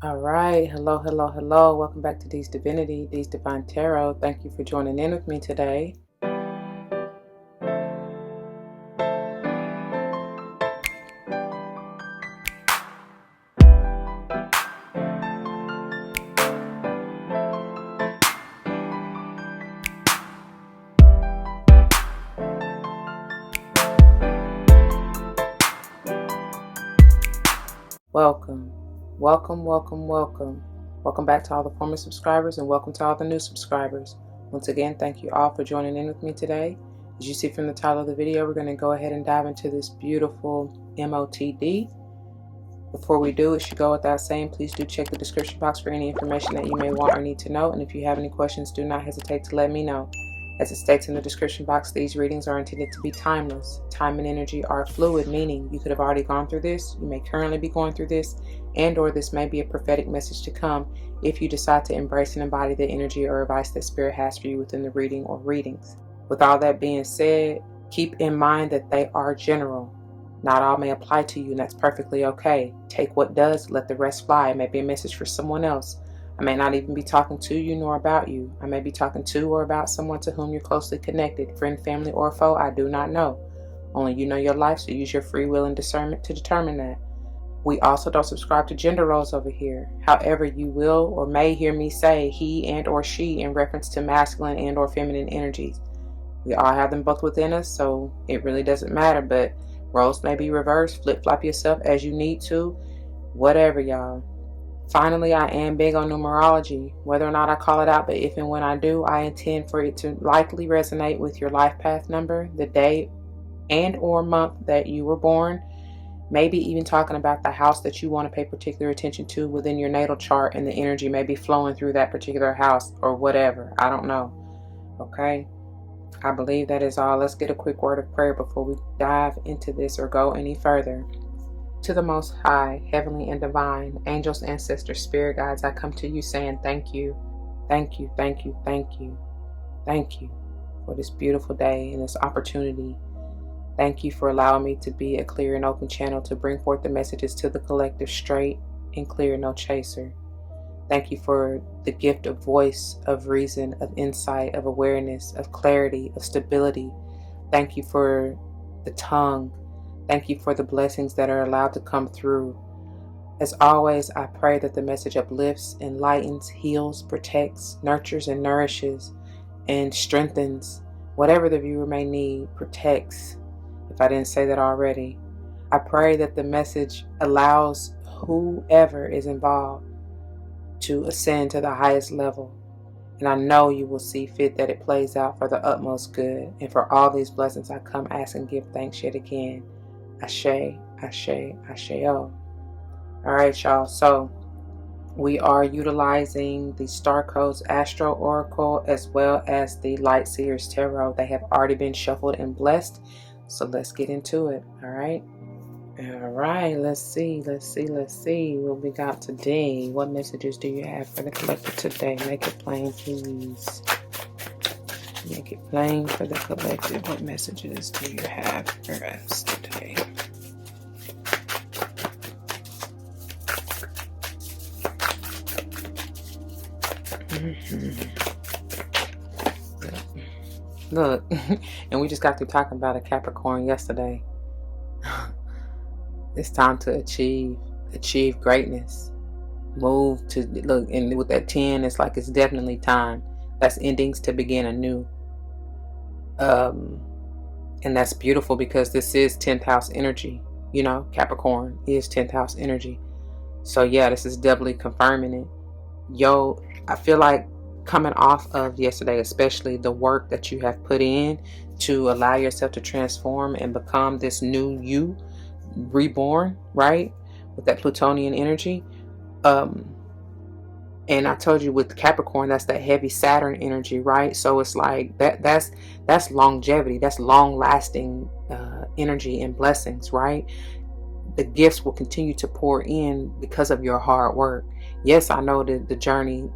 All right. Hello, hello, hello. Welcome back to D's Divinity, D's Divine Tarot. Thank you for joining in with me today. Welcome, welcome, welcome, welcome. Welcome back to all the former subscribers and welcome to all the new subscribers. Once again, thank you all for joining in with me today. As you see from the title of the video, we're going to go ahead and dive into this beautiful MOTD. Before we do, it should go without saying, please do check the description box for any information that you may want or need to know. And if you have any questions, do not hesitate to let me know. As it states in the description box, these readings are intended to be timeless. Time and energy are fluid, meaning you could have already gone through this, you may currently be going through this, and or this may be a prophetic message to come if you decide to embrace and embody the energy or advice that Spirit has for you within the reading or readings. With all that being said, keep in mind that they are general. Not all may apply to you, and that's perfectly okay. Take what does, let the rest fly. It may be a message for someone else. I may not even be talking to you nor about you. I may be talking to or about someone to whom you're closely connected, friend, family, or foe. I do not know. Only you know your life, so use your free will and discernment to determine that. We also don't subscribe to gender roles over here. However, you will or may hear me say he and or she in reference to masculine and or feminine energies. We all have them both within us, so it really doesn't matter, but roles may be reversed. Flip-flop yourself as you need to. Whatever, y'all. Finally, I am big on numerology. Whether or not I call it out, but if and when I do, I intend for it to likely resonate with your life path number, the day and or month that you were born. Maybe even talking about the house that you want to pay particular attention to within your natal chart, and the energy may be flowing through that particular house or whatever. I don't know. Okay? I believe that is all. Let's get a quick word of prayer before we dive into this or go any further. To the Most High, Heavenly and Divine, angels, ancestors, spirit guides, I come to you saying thank you, thank you, thank you, thank you, thank you for this beautiful day and this opportunity. Thank you for allowing me to be a clear and open channel to bring forth the messages to the collective straight and clear, no chaser. Thank you for the gift of voice, of reason, of insight, of awareness, of clarity, of stability. Thank you for the tongue. Thank you for the blessings that are allowed to come through. As always, I pray that the message uplifts, enlightens, heals, protects, nurtures, and nourishes, and strengthens whatever the viewer may need, protects, if I didn't say that already. I pray that the message allows whoever is involved to ascend to the highest level. And I know you will see fit that it plays out for the utmost good. And for all these blessings, I come, ask, and give thanks yet again. Ashe, Ashe, Asheo. All right, y'all. So we are utilizing the Starcodes Astro Oracle as well as the Light SEER'S Tarot. They have already been shuffled and blessed. So let's get into it. All right. All right. Let's see what we got today. What messages do you have for the collective today? Make it plain, please. Make it plain for the collective. What messages do you have for us today? Look, and we just got through talking about a Capricorn yesterday. It's time to achieve greatness. Move to, look, and with that 10, it's like it's definitely time. That's endings to begin anew. And that's beautiful because this is 10th house energy. You know, Capricorn is 10th house energy. So yeah, this is doubly confirming it. Yo, I feel like coming off of yesterday, especially the work that you have put in to allow yourself to transform and become this new you, reborn, right? With that Plutonian energy. And I told you with Capricorn, that's that heavy Saturn energy, right? So it's like that's longevity, that's long lasting energy and blessings, right? The gifts will continue to pour in because of your hard work. Yes, I know that the journey,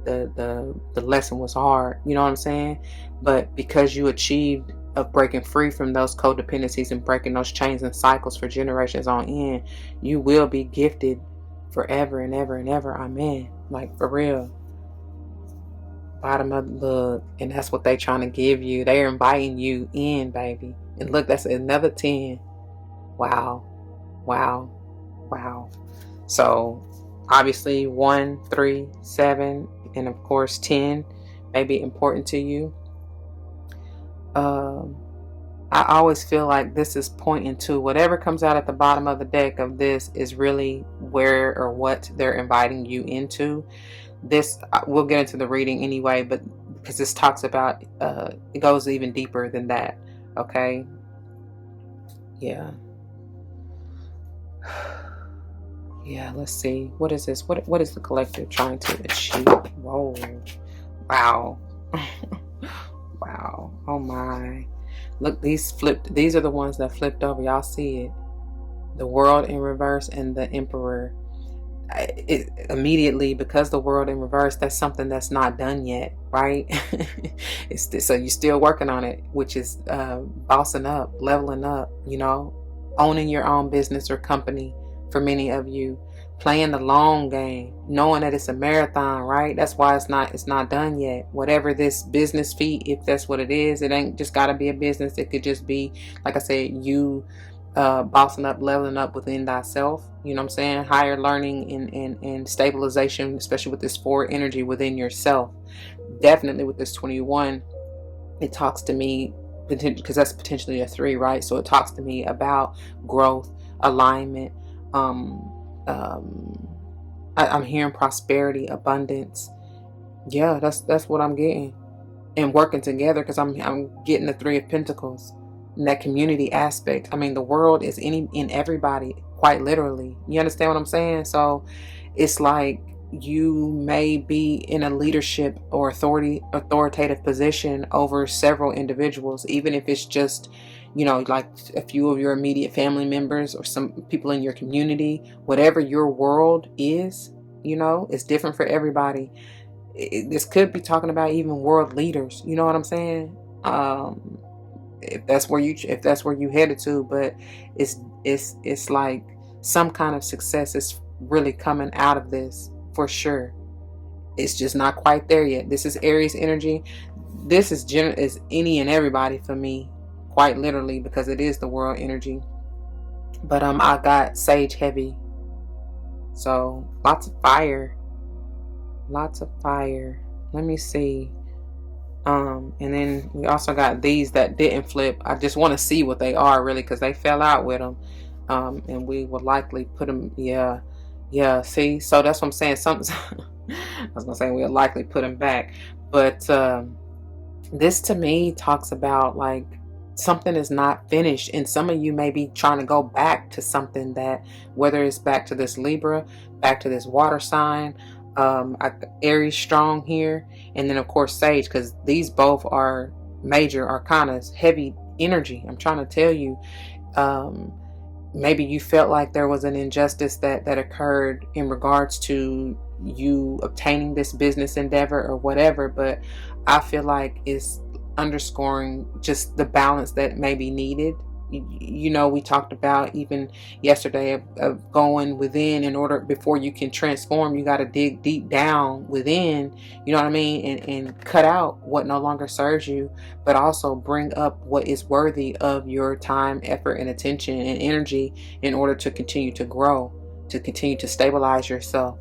the lesson was hard, you know what I'm saying? But because you achieved of breaking free from those codependencies and breaking those chains and cycles for generations on end, you will be gifted forever and ever and ever. Amen. Like, for real. Bottom of the look. And that's what they trying to give you. They're inviting you in, baby. And look, that's another 10. Wow. Wow. Wow. So obviously 1, 3, 7, and of course 10 may be important to you. I always feel like this is pointing to whatever comes out at the bottom of the deck of this is really where or what they're inviting you into. This, we'll get into the reading anyway, but because this talks about, it goes even deeper than that. Okay. Yeah. Yeah, let's see. What is this? What is the collective trying to achieve? Whoa. Wow. Wow. Oh my. Look, these are the ones that flipped over. Y'all see it. The World in reverse and the Emperor. Immediately, because the World in reverse, that's something that's not done yet, right? So you're still working on it, which is bossing up, leveling up, you know, owning your own business or company. For many of you, playing the long game, knowing that it's a marathon, right? That's why it's not done yet. Whatever this business feat, if that's what it is, it ain't just got to be a business. It could just be, like I said, you bossing up, leveling up within thyself. You know what I'm saying? Higher learning and stabilization, especially with this 4 energy within yourself. Definitely with this 21, it talks to me, because that's potentially a 3, right? So it talks to me about growth, alignment. I'm hearing prosperity, abundance. Yeah, that's what I'm getting. And working together, because I'm getting the 3 of Pentacles. And that community aspect. I mean, the world is in everybody, quite literally. You understand what I'm saying? So it's like you may be in a leadership or authoritative position over several individuals, even if it's just, you know, like a few of your immediate family members or some people in your community. Whatever your world is, you know, it's different for everybody. This could be talking about even world leaders. You know what I'm saying? If that's where you headed to, but it's like some kind of success is really coming out of this for sure. It's just not quite there yet. This is Aries energy. This is any and everybody for me, quite literally, because it is the world energy. But I got Sage heavy, so lots of fire. Let me see. And then we also got these that didn't flip. I just want to see what they are, really, because they fell out with them. And we will likely put them. Yeah. See, so that's what I'm saying. Something. I was gonna say we'll likely put them back, but this to me talks about like something is not finished, and some of you may be trying to go back to something, that whether it's back to this Libra, back to this water sign. Aries strong here, and then of course Sage, because these both are major arcanas, heavy energy. I'm trying to tell you, maybe you felt like there was an injustice that occurred in regards to you obtaining this business endeavor or whatever, but I feel like it's underscoring just the balance that may be needed. You know, we talked about even yesterday of going within. In order, before you can transform, you got to dig deep down within, you know what I mean, and cut out what no longer serves you, but also bring up what is worthy of your time, effort, and attention and energy in order to continue to grow, to continue to stabilize yourself.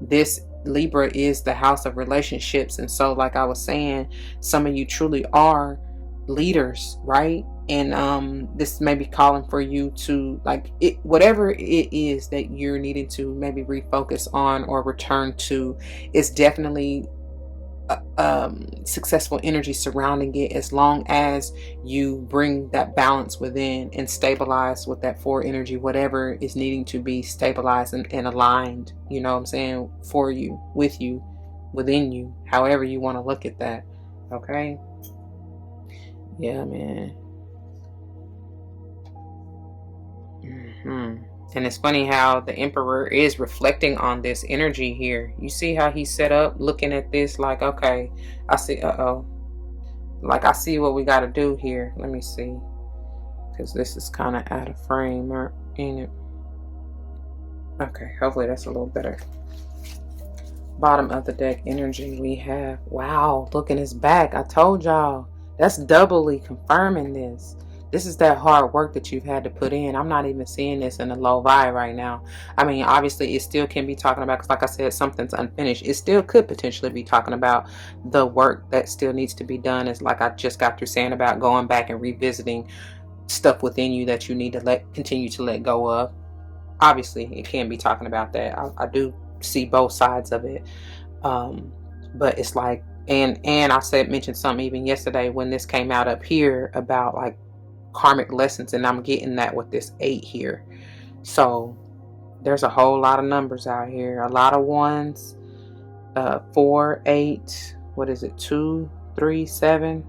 This Libra is the house of relationships, and so like I was saying, some of you truly are leaders, right? And this may be calling for you to, like, it, whatever it is that you're needing to maybe refocus on or return to, is definitely successful energy surrounding it, as long as you bring that balance within and stabilize with that 4 energy, whatever is needing to be stabilized and aligned, you know what I'm saying, for you, with you, within you, however you want to look at that. Okay. Yeah, man. And it's funny how the Emperor is reflecting on this energy here. You see how he's set up, looking at this like, okay, I see, like I see what we got to do here. Let me see, because this is kind of out of frame, ain't it? Okay, hopefully that's a little better. Bottom of the deck energy, we have, wow, look in his back. I told y'all, that's doubly confirming this. This is that hard work that you've had to put in. I'm not even seeing this in a low vibe right now. I mean, obviously, it still can be talking about, because like I said, something's unfinished. It still could potentially be talking about the work that still needs to be done. It's like I just got through saying about going back and revisiting stuff within you that you need to continue to let go of. Obviously, it can be talking about that. I do see both sides of it. But it's like, and I mentioned something even yesterday when this came out up here about like karmic lessons, and I'm getting that with this 8 here. So there's a whole lot of numbers out here, a lot of ones, 4, 8, what is it, 2, 3, 7,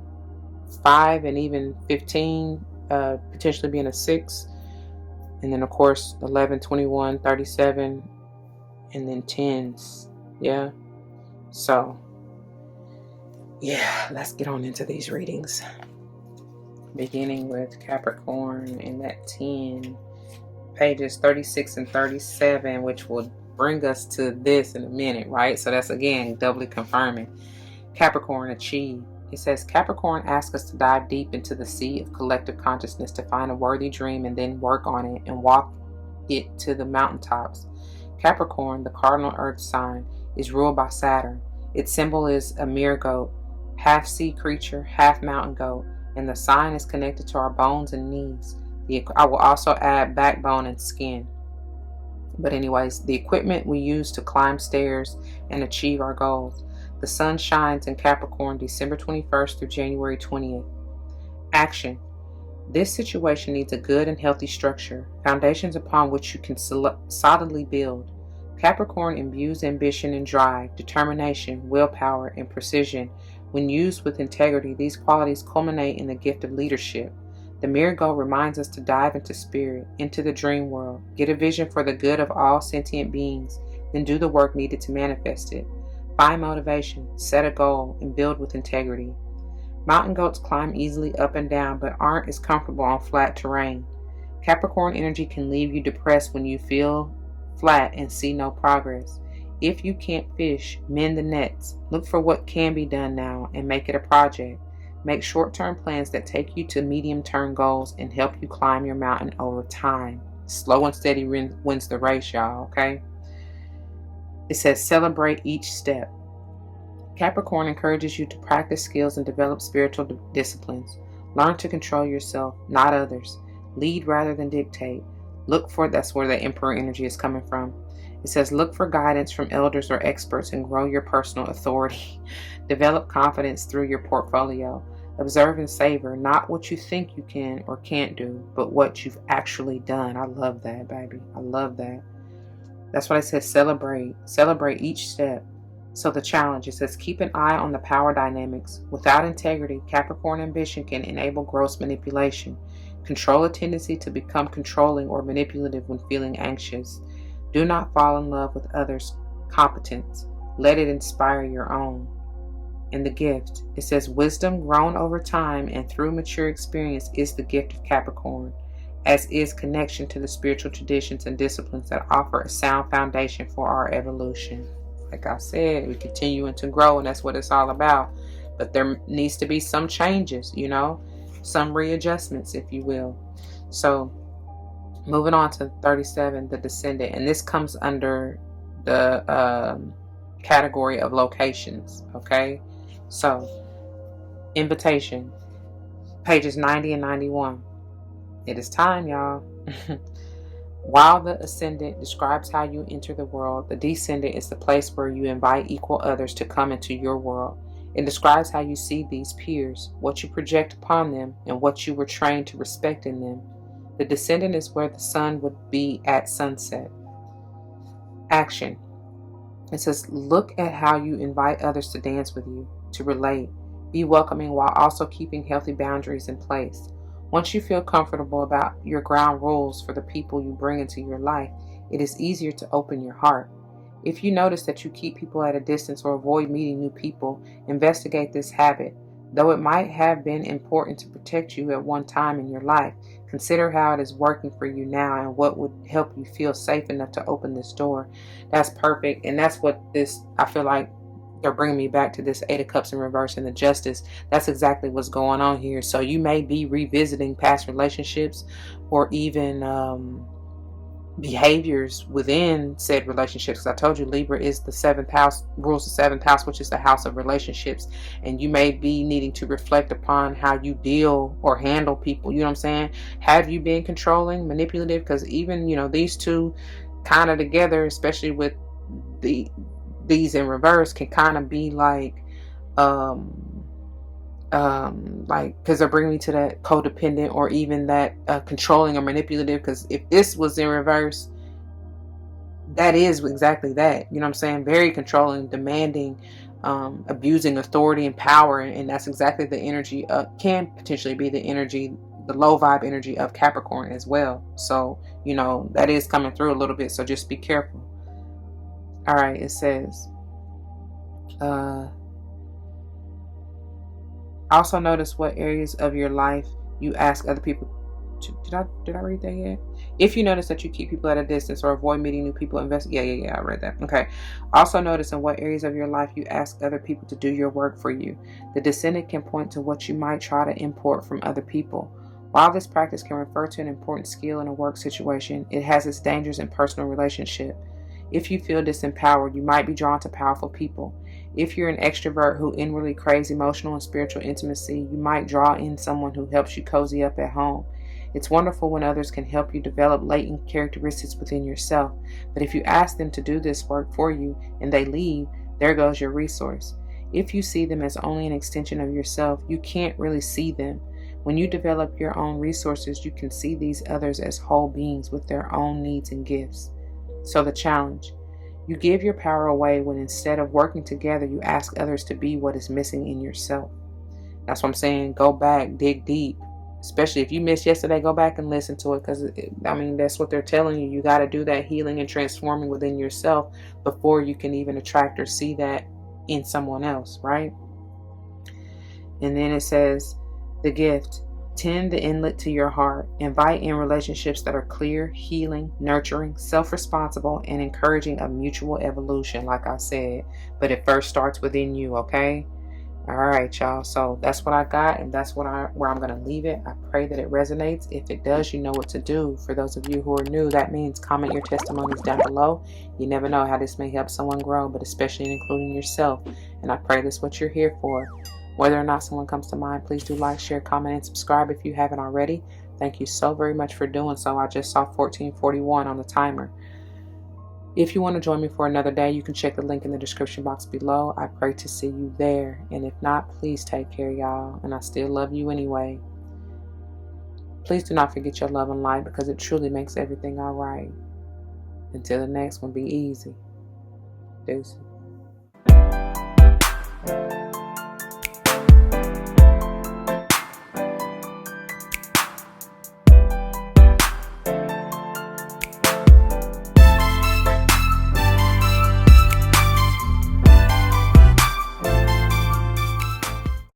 5, and even 15, potentially being a 6. And then of course 11, 21, 37, and then 10s. Yeah. So yeah, let's get on into these readings. Beginning with Capricorn and that 10, pages 36 and 37, which will bring us to this in a minute, right? So that's again doubly confirming. Capricorn, achieve. It says Capricorn asks us to dive deep into the sea of collective consciousness to find a worthy dream and then work on it and walk it to the mountaintops. Capricorn, the cardinal earth sign, is ruled by Saturn. Its symbol is a mere goat, half sea creature, half mountain goat, and the sign is connected to our bones and knees. I will also add backbone and skin. But anyways, the equipment we use to climb stairs and achieve our goals. The sun shines in Capricorn December 21st through January 20th. Action. This situation needs a good and healthy structure, foundations upon which you can solidly build. Capricorn imbues ambition and drive, determination, willpower, and precision. When used with integrity, these qualities culminate in the gift of leadership. The mirror goal reminds us to dive into spirit, into the dream world, get a vision for the good of all sentient beings, then do the work needed to manifest it. Find motivation, set a goal, and build with integrity. Mountain goats climb easily up and down, but aren't as comfortable on flat terrain. Capricorn energy can leave you depressed when you feel flat and see no progress. If you can't fish, mend the nets. Look for what can be done now and make it a project. Make short-term plans that take you to medium-term goals and help you climb your mountain over time. Slow and steady wins the race, y'all, okay? It says celebrate each step. Capricorn encourages you to practice skills and develop spiritual disciplines. Learn to control yourself, not others. Lead rather than dictate. That's where the Emperor energy is coming from. It says look for guidance from elders or experts and grow your personal authority. Develop confidence through your portfolio. Observe and savor not what you think you can or can't do, but what you've actually done. I love that, baby. I love that. That's what I said, celebrate. Celebrate each step. So the challenge, it says keep an eye on the power dynamics. Without integrity, Capricorn ambition can enable gross manipulation. Control a tendency to become controlling or manipulative when feeling anxious. Do not fall in love with others' competence. Let it inspire your own. And the gift, it says wisdom grown over time and through mature experience is the gift of Capricorn, as is connection to the spiritual traditions and disciplines that offer a sound foundation for our evolution. Like I said, we continuing to grow, and that's what it's all about. But there needs to be some changes, some readjustments, if you will. So moving on to 37, the descendant, and this comes under the category of locations. Okay, so invitation, pages 90 and 91. It is time, y'all. While the ascendant describes how you enter the world, the descendant is the place where you invite equal others to come into your world. It describes how you see these peers, what you project upon them, and what you were trained to respect in them. The descendant is where the sun would be at sunset. Action. It says, look at how you invite others to dance with you, to relate. Be welcoming while also keeping healthy boundaries in place. Once you feel comfortable about your ground rules for the people you bring into your life, it is easier to open your heart. If you notice that you keep people at a distance or avoid meeting new people, investigate this habit. Though it might have been important to protect you at one time in your life, Consider how it is working for you now and what would help you feel safe enough to open this door. That's perfect. And that's what this, I feel like they're bringing me back to this Eight of Cups in reverse and the Justice. That's exactly what's going on here. So you may be revisiting past relationships, or even behaviors within said relationships. Because I told you Libra is the 7th house, rules the 7th house, which is the house of relationships. And you may be needing to reflect upon how you deal or handle people. You know what I'm saying? Have you been controlling, manipulative? Because even, you know, these two kind of together, especially with these in reverse, can kind of be like because they're bringing me to that codependent, or even that controlling or manipulative. Because if this was in reverse, that is exactly that. You know what I'm saying? Very controlling, demanding, abusing authority and power. And that's exactly the energy can potentially be the energy, the low vibe energy of Capricorn as well. So, you know, that is coming through a little bit. So just be careful. All right. It says, also notice what areas of your life you ask other people to. Did I read that yet? If you notice that you keep people at a distance or avoid meeting new people, yeah, I read that. Okay. Also notice in what areas of your life you ask other people to do your work for you. The descendant can point to what you might try to import from other people. While this practice can refer to an important skill in a work situation, it has its dangers in personal relationship. If you feel disempowered, you might be drawn to powerful people. If you're an extrovert who inwardly craves emotional and spiritual intimacy, you might draw in someone who helps you cozy up at home. It's wonderful when others can help you develop latent characteristics within yourself. But if you ask them to do this work for you and they leave, there goes your resource. If you see them as only an extension of yourself, you can't really see them. When you develop your own resources, you can see these others as whole beings with their own needs and gifts. So the challenge: you give your power away when instead of working together, you ask others to be what is missing in yourself. That's what I'm saying. Go back, dig deep. Especially if you missed yesterday, go back and listen to it. Because, I mean, that's what they're telling you. You got to do that healing and transforming within yourself before you can even attract or see that in someone else, right? And then it says, the gift: tend the inlet to your heart. Invite in relationships that are clear, healing, nurturing, self-responsible, and encouraging of mutual evolution, like I said. But it first starts within you, okay? All right, y'all. So that's what I got, and that's where I'm going to leave it. I pray that it resonates. If it does, you know what to do. For those of you who are new, that means comment your testimonies down below. You never know how this may help someone grow, but especially including yourself. And I pray that's what you're here for. Whether or not someone comes to mind, please do like, share, comment, and subscribe if you haven't already. Thank you so very much for doing so. I just saw 1441 on the timer. If you want to join me for another day, you can check the link in the description box below. I pray to see you there. And if not, please take care, y'all. And I still love you anyway. Please do not forget your love and light, because it truly makes everything all right. Until the next one, be easy. Deuces.